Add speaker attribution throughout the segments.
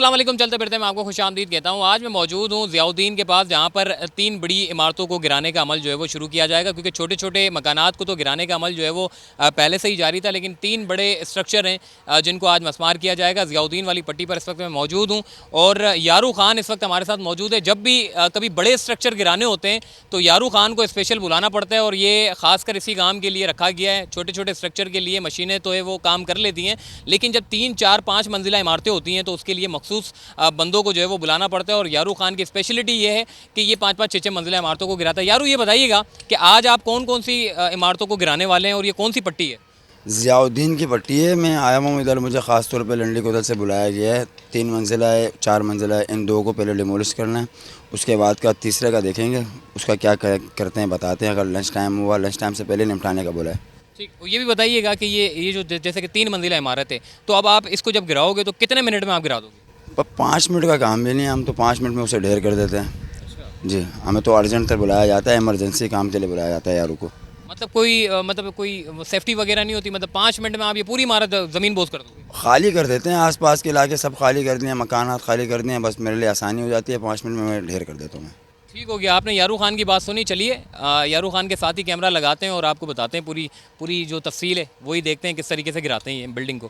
Speaker 1: अस्सलाम वालेकुम। चलते फिरते मैं आपको खुशामदीद कहता हूँ। आज मैं मौजूद हूँ ज़ियाउद्दीन के पास, जहाँ पर 3 बड़ी इमारतों को गिराने का अमल जो है वो शुरू किया जाएगा, क्योंकि छोटे छोटे मकानात को तो गिराने का अमल जो है वो पहले से ही जारी था, लेकिन 3 बड़े स्ट्रक्चर हैं जिनको आज मस्मार किया जाएगा। ज़ियाउद्दीन वाली पट्टी पर इस वक्त मैं मौजूद हूँ और यारू खान इस वक्त हमारे साथ मौजूद है। जब भी कभी बड़े स्ट्रक्चर गिराने होते हैं तो यारू खान को स्पेशल बुलाना पड़ता है, और ये खासकर इसी काम के लिए रखा गया है। छोटे छोटे स्ट्रक्चर के लिए मशीनें तो है वो काम कर लेती हैं, लेकिन जब 3, 4, 5 मंजिला इमारतें होती हैं तो उसके लिए मखसूस बंदों को जो है वो बुलाना पड़ता है। और यारू खान की स्पेशलिटी ये है कि ये 5-5, 6-6 मंजिला इमारतों को गिराता है। यारू, ये बताइएगा कि आज आप कौन कौन सी इमारतों को गिराने वाले हैं और ये कौन सी पट्टी है?
Speaker 2: ज़ियाउद्दीन की पट्टी है। मैं आया हूँ इधर, मुझे ख़ास तौर पे लंडी कोतल से बुलाया गया है। 3 मंजिला है, 4 मंजिला है, इन 2 को पहले डिमोलिश करना है, उसके बाद का तीसरे का देखेंगे, उसका क्या करते हैं बताते हैं। अगर लंच टाइम हुआ, लंच टाइम से पहले निपटाने का बोला है।
Speaker 1: ठीक, ये भी बताइएगा कि ये जो जैसे कि 3 मंजिला इमारत है, तो अब आप इसको जब गिराओगे तो कितने मिनट में आप गिरा दोगे?
Speaker 2: पर 5 मिनट का काम भी नहीं है, हम तो 5 मिनट में उसे ढेर कर देते हैं।
Speaker 1: अच्छा।
Speaker 2: जी, हमें तो अर्जेंट तक बुलाया जाता है, इमरजेंसी काम के लिए बुलाया जाता है यारू को।
Speaker 1: मतलब कोई सेफ्टी वगैरह नहीं होती? मतलब 5 मिनट में आप ये पूरी इमारत ज़मीन बोझ कर दोगे?
Speaker 2: खाली कर देते हैं, आसपास के इलाके सब खाली कर दिए, मकानात खाली कर दिए, बस मेरे लिए आसानी हो जाती है। 5 मिनट में मैं ढेर कर देता हूँ मैं।
Speaker 1: ठीक हो गया, आपने यारू खान की बात सुनी। चलिए यारू खान के साथ ही कैमरा लगाते हैं और आपको बताते हैं पूरी पूरी जो तफसील है, वही देखते हैं किस तरीके से गिराते हैं ये बिल्डिंग को।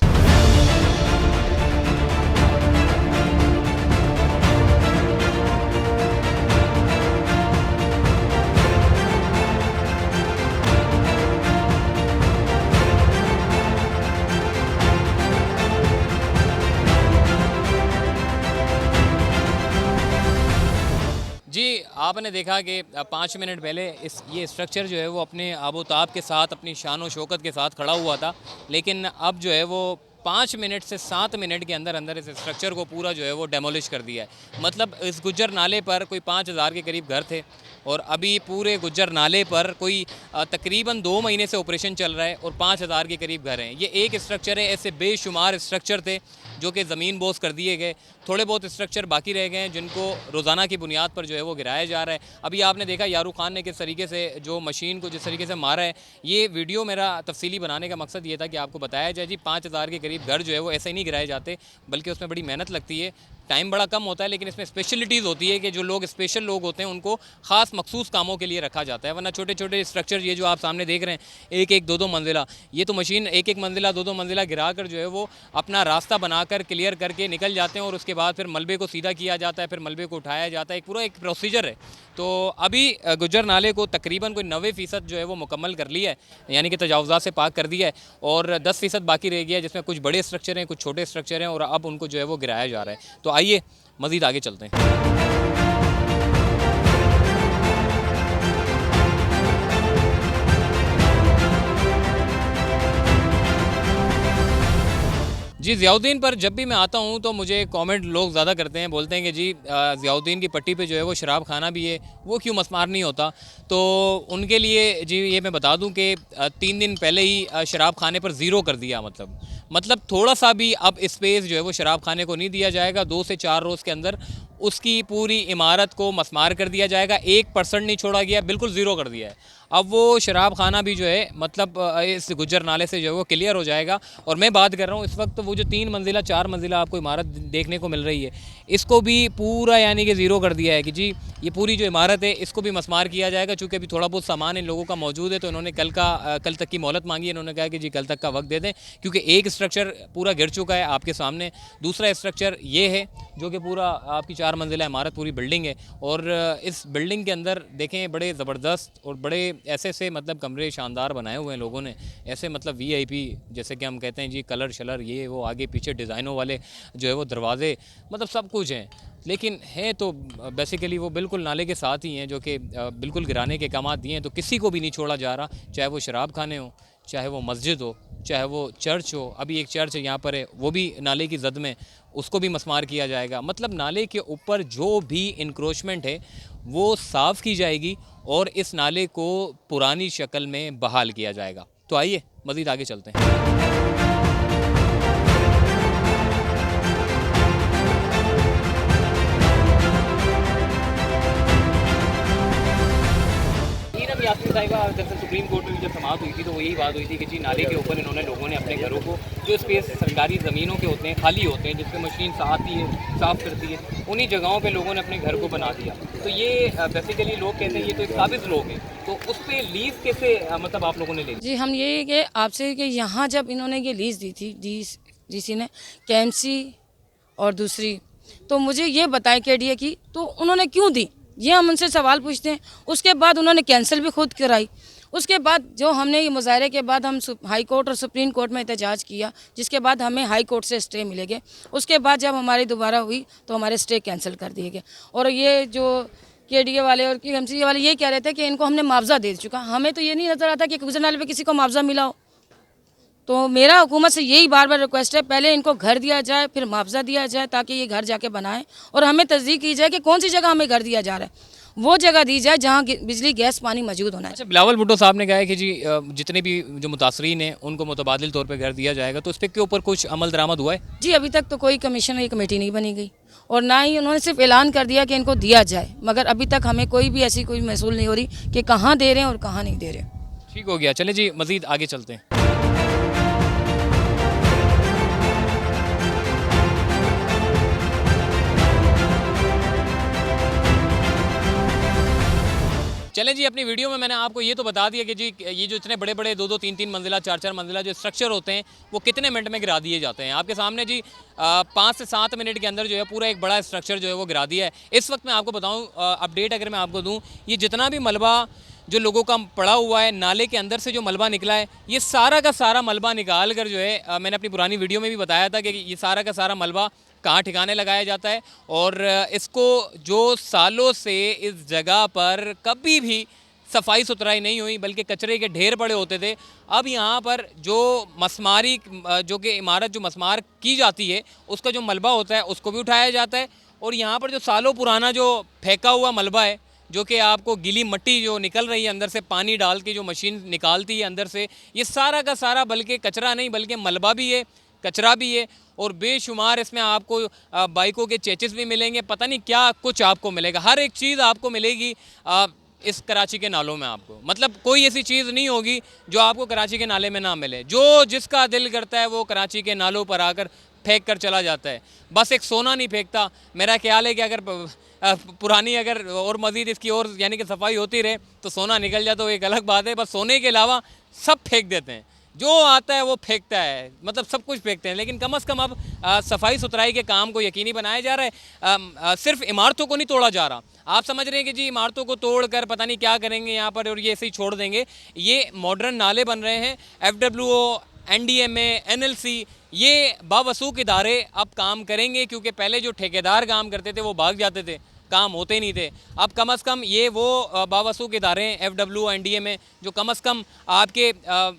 Speaker 1: जी, आपने देखा कि 5 मिनट पहले ये स्ट्रक्चर जो है वो अपने आबोताब के साथ, अपनी शान व शौकत के साथ खड़ा हुआ था, लेकिन अब जो है वो 5 मिनट से 7 मिनट के अंदर अंदर इस स्ट्रक्चर को पूरा जो है वो डेमोलिश कर दिया है। मतलब इस गुज्जर नाले पर कोई 5000 के करीब घर थे, और अभी पूरे गुज्जर नाले पर कोई तकरीबन 2 महीने से ऑपरेशन चल रहा है और 5000 के करीब घर हैं। ये एक स्ट्रक्चर है, ऐसे बेशुमार स्ट्रक्चर थे जो कि ज़मीन बोझ कर दिए गए। थोड़े बहुत स्ट्रक्चर बाकी रह गए हैं जिनको रोज़ाना की बुनियाद पर जो है वो गिराया जा रहा है। अभी आपने देखा यारू खान ने किस तरीके से जो मशीन को जिस तरीके से मारा है। ये वीडियो मेरा तफसीली बनाने का मकसद ये था कि आपको बताया जाए जी 5000 के करीब घर जो है वो ऐसे ही नहीं गिराए जाते, बल्कि उसमें बड़ी मेहनत लगती है, टाइम बड़ा कम होता है, लेकिन इसमें स्पेशलिटीज़ होती है कि जो लोग स्पेशल लोग होते हैं उनको ख़ास मखसूस कामों के लिए रखा जाता है। वरना छोटे छोटे स्ट्रक्चर ये जो आप सामने देख रहे हैं, 1-1, 2-2 मंजिला, ये तो मशीन 1-1 मंजिला, 2-2 मंजिला गिरा कर जो है वो अपना रास्ता बनाकर क्लियर करके निकल जाते हैं, और उसके बाद फिर मलबे को सीधा किया जाता है, फिर मलबे को उठाया जाता है। एक पूरा एक प्रोसीजर है। तो अभी गुज्जर नाले को तकरीबन कोई 90% जो है वो मुकम्मल कर लिया है, यानी कि तजावुज़ात से पाक कर दिया है, और 10% बाकी रह गया है, जिसमें कुछ बड़े स्ट्रक्चर हैं, कुछ छोटे स्ट्रक्चर हैं, और अब उनको जो है वो गिराया जा रहा है। तो आइए मज़ीद आगे चलते हैं। जी, ज़ियाउद्दीन पर जब भी मैं आता हूँ तो मुझे कमेंट लोग ज़्यादा करते हैं, बोलते हैं कि जी ज़ियाउद्दीन की पट्टी पे जो है वो शराब खाना भी है, वो क्यों मस्मार नहीं होता? तो उनके लिए जी ये मैं बता दूँ कि 3 दिन पहले ही शराब खाने पर ज़ीरो कर दिया। मतलब थोड़ा सा भी अब स्पेस जो है वो शराब खाने को नहीं दिया जाएगा। 2 से 4 रोज़ के अंदर उसकी पूरी इमारत को मस्मार कर दिया जाएगा। 1% नहीं छोड़ा गया, बिल्कुल ज़ीरो कर दिया है। अब वो शराब खाना भी जो है मतलब इस गुज्जर नाले से जो है वो क्लियर हो जाएगा। और मैं बात कर रहा हूँ इस वक्त वो जो 3 मंजिला 4 मंजिला आपको इमारत देखने को मिल रही है, इसको भी पूरा यानी कि ज़ीरो कर दिया है कि जी ये पूरी जो इमारत है इसको भी मस्मार किया जाएगा। चूँकि अभी थोड़ा बहुत सामान इन लोगों का मौजूद है, तो इन्होंने कल तक की मोहलत मांगी है। इन्होंने कहा कि जी कल तक का वक्त दे दें, क्योंकि एक स्ट्रक्चर पूरा गिर चुका है आपके सामने। दूसरा स्ट्रक्चर ये है जो कि पूरा आपकी 4 मंजिला इमारत पूरी बिल्डिंग है, और इस बिल्डिंग के अंदर देखें बड़े ज़बरदस्त और बड़े ऐसे मतलब कमरे शानदार बनाए हुए हैं लोगों ने, ऐसे मतलब VIP जैसे कि हम कहते हैं जी, कलर शलर ये वो, आगे पीछे डिज़ाइनों वाले जो है वो दरवाज़े, मतलब सब कुछ हैं। लेकिन है तो बेसिकली वो बिल्कुल नाले के साथ ही हैं, जो कि बिल्कुल गिराने के काम दिए हैं। तो किसी को भी नहीं छोड़ा जा रहा, चाहे वो शराब खाने हो, चाहे वो मस्जिद हो, चाहे वो चर्च हो। अभी एक चर्च यहाँ पर है, वो भी नाले की जद में, उसको भी मस्मार किया जाएगा। मतलब नाले के ऊपर जो भी इंक्रोचमेंट है वो साफ़ की जाएगी और इस नाले को पुरानी शक्ल में बहाल किया जाएगा। तो आइए मज़ीद आगे चलते हैं। यास्मीन साहिबा दरअसल सुप्रीम कोर्ट में जब समाअत हुई थी तो वो यही बात हुई थी कि जी नाले के ऊपर इन्होंने लोगों ने अपने घरों को जो स्पेस सरकारी ज़मीनों के होते हैं खाली होते हैं जिसपे मशीन आती है साफ़ करती है उन्हीं जगहों पे लोगों ने अपने घर को बना दिया। तो ये बेसिकली लोग कहते हैं ये तो एक काबिज़ लोग हैं, तो उस पर लीज़ कैसे मतलब आप लोगों ने ले ली?
Speaker 3: जी हम ये कि आपसे कि यहाँ जब इन्होंने ये लीज़ दी थी डीसी ने केएमसी और दूसरी, तो मुझे ये बताएं केडीए की, तो उन्होंने क्यों दी, ये हम उनसे सवाल पूछते हैं। उसके बाद उन्होंने कैंसिल भी खुद कराई। उसके बाद जो हमने ये मुजाहरे के बाद हम हाई कोर्ट और सुप्रीम कोर्ट में एहतजाज किया, जिसके बाद हमें हाई कोर्ट से स्टे मिलेंगे। उसके बाद जब हमारी दोबारा हुई तो हमारे स्टे कैंसिल कर दिए गए। और ये जो केडीए वाले और केएमसी वाले ये कह रहे थे कि इनको हमने मुआवजा दे चुका। हमें तो ये नहीं नज़र आता कि गुजर नाले पे किसी को मुआवजा मिला हो। तो मेरा हुकूमत से यही बार बार रिक्वेस्ट है, पहले इनको घर दिया जाए फिर मुआवजा दिया जाए ताकि ये घर जाके बनाएं, और हमें तस्दीक की जाए कि कौन सी जगह हमें घर दिया जा रहा है, वो जगह दी जाए जहाँ बिजली गैस पानी मौजूद होना है।
Speaker 1: अच्छा, बिलावल भुट्टो साहब ने कहा है कि जी जितने भी जो मुतासरीन हैं उनको मुतबादिल तौर पर घर दिया जाएगा, तो इस पे के ऊपर कुछ अमल दरामद हुआ है?
Speaker 3: जी अभी तक तो कोई कमीशन या कमेटी नहीं बनी गई, और ना ही उन्होंने सिर्फ ऐलान कर दिया कि इनको दिया जाए, मगर अभी तक हमें कोई भी ऐसी कोई महसूल नहीं हो रही कि कहाँ दे रहे हैं और कहाँ नहीं दे रहे।
Speaker 1: ठीक हो गया, चले जी मज़ीद आगे चलते हैं। चलें जी, अपनी वीडियो में मैंने आपको ये तो बता दिया कि जी ये जो इतने बड़े बड़े 2-2, 3-3 मंजिला 4-4 मंजिला जो स्ट्रक्चर होते हैं वो कितने मिनट में गिरा दिए जाते हैं। आपके सामने जी 5 से 7 मिनट के अंदर जो है पूरा एक बड़ा स्ट्रक्चर जो है वो गिरा दिया है। इस वक्त मैं आपको बताऊँ, अपडेट अगर मैं आपको दूँ, ये जितना भी मलबा जो लोगों का पड़ा हुआ है, नाले के अंदर से जो मलबा निकला है, ये सारा का सारा मलबा निकाल कर जो है मैंने अपनी पुरानी वीडियो में भी बताया था कि ये सारा का सारा मलबा कहाँ ठिकाने लगाया जाता है। और इसको जो सालों से इस जगह पर कभी भी सफाई सुथराई नहीं हुई बल्कि कचरे के ढेर पड़े होते थे, अब यहाँ पर जो मसमारी जो कि इमारत जो मसमार की जाती है उसका जो मलबा होता है उसको भी उठाया जाता है। और यहाँ पर जो सालों पुराना जो फेंका हुआ मलबा है, जो कि आपको गीली मिट्टी जो निकल रही है अंदर से पानी डाल के जो मशीन निकालती है अंदर से, ये सारा का सारा बल्कि कचरा नहीं बल्कि मलबा भी है, कचरा भी है। और बेशुमार इसमें आपको बाइकों के चेचिस भी मिलेंगे, पता नहीं क्या कुछ आपको मिलेगा, हर एक चीज़ आपको मिलेगी इस कराची के नालों में। आपको मतलब कोई ऐसी चीज़ नहीं होगी जो आपको कराची के नाले में ना मिले। जो जिसका दिल करता है वो कराची के नालों पर आकर फेंक कर चला जाता है। बस एक सोना नहीं फेंकता। मेरा ख्याल है कि अगर पुरानी अगर और मज़ीद इसकी और यानी कि सफाई होती रहे तो सोना निकल जाए तो एक अलग बात है। बस सोने के अलावा सब फेंक देते हैं, जो आता है वो फेंकता है, मतलब सब कुछ फेंकते हैं। लेकिन कम से कम अब सफाई सुथराई के काम को यकीनी बनाया जा रहा है। सिर्फ इमारतों को नहीं तोड़ा जा रहा। आप समझ रहे हैं कि जी इमारतों को तोड़ कर पता नहीं क्या करेंगे यहाँ पर और ये ऐसे ही छोड़ देंगे। ये मॉडर्न नाले बन रहे हैं। FWO, NDMA, NLC ये बावसूख इदारे अब काम करेंगे, क्योंकि पहले जो ठेकेदार काम करते थे वो भाग जाते थे, काम होते नहीं थे। अब कम से कम ये वो बावसूख इदारे हैं FWO, NDMA जो कम से कम आपके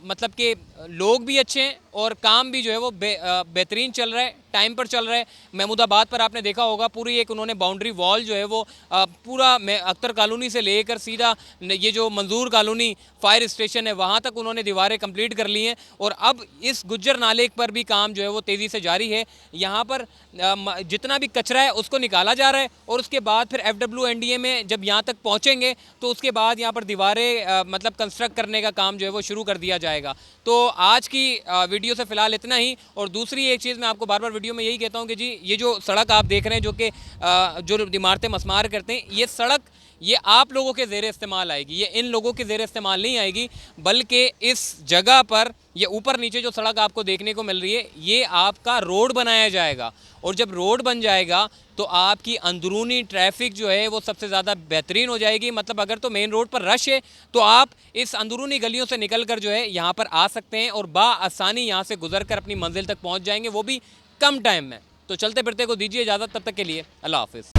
Speaker 1: मतलब के लोग भी अच्छे हैं और काम भी जो है वो बेहतरीन चल रहा है, टाइम पर चल रहा है। महमूदाबाद पर आपने देखा होगा पूरी एक उन्होंने बाउंड्री वॉल जो है वो पूरा अख्तर कॉलोनी से लेकर सीधा ये जो मंजूर कॉलोनी फायर स्टेशन है वहाँ तक उन्होंने दीवारें कंप्लीट कर ली हैं। और अब इस गुज्जर नाले पर भी काम जो है वो तेज़ी से जारी है। यहाँ पर जितना भी कचरा है उसको निकाला जा रहा है और उसके बाद फिर FWO, NDMA जब यहाँ तक पहुँचेंगे तो उसके बाद यहाँ पर दीवारें मतलब कंस्ट्रक्ट करने का काम जो है वो शुरू कर दिया जाएगा। तो आज की वीडियो से फ़िलहाल इतना ही। और दूसरी एक चीज़ मैं आपको बार बार वीडियो में यही कहता हूँ कि जी ये जो सड़क आप देख रहे हैं जो कि जो इमारतें मसमार करते हैं, ये सड़क ये आप लोगों के ज़ेरे इस्तेमाल आएगी, ये इन लोगों के ज़ेरे इस्तेमाल नहीं आएगी, बल्कि इस जगह पर ये ऊपर नीचे जो सड़क आपको देखने को मिल रही है ये आपका रोड बनाया जाएगा। और जब रोड बन जाएगा तो आपकी अंदरूनी ट्रैफिक जो है वो सबसे ज़्यादा बेहतरीन हो जाएगी। मतलब अगर तो मेन रोड पर रश है तो आप इस अंदरूनी गलियों से निकल कर जो है यहाँ पर आ सकते हैं और आसानी यहाँ से गुजर कर अपनी मंजिल तक पहुँच जाएंगे, वो भी कम टाइम में। तो चलते फिरते को दीजिए इजाज़त, तब तक के लिए अल्लाह हाफ़िज़।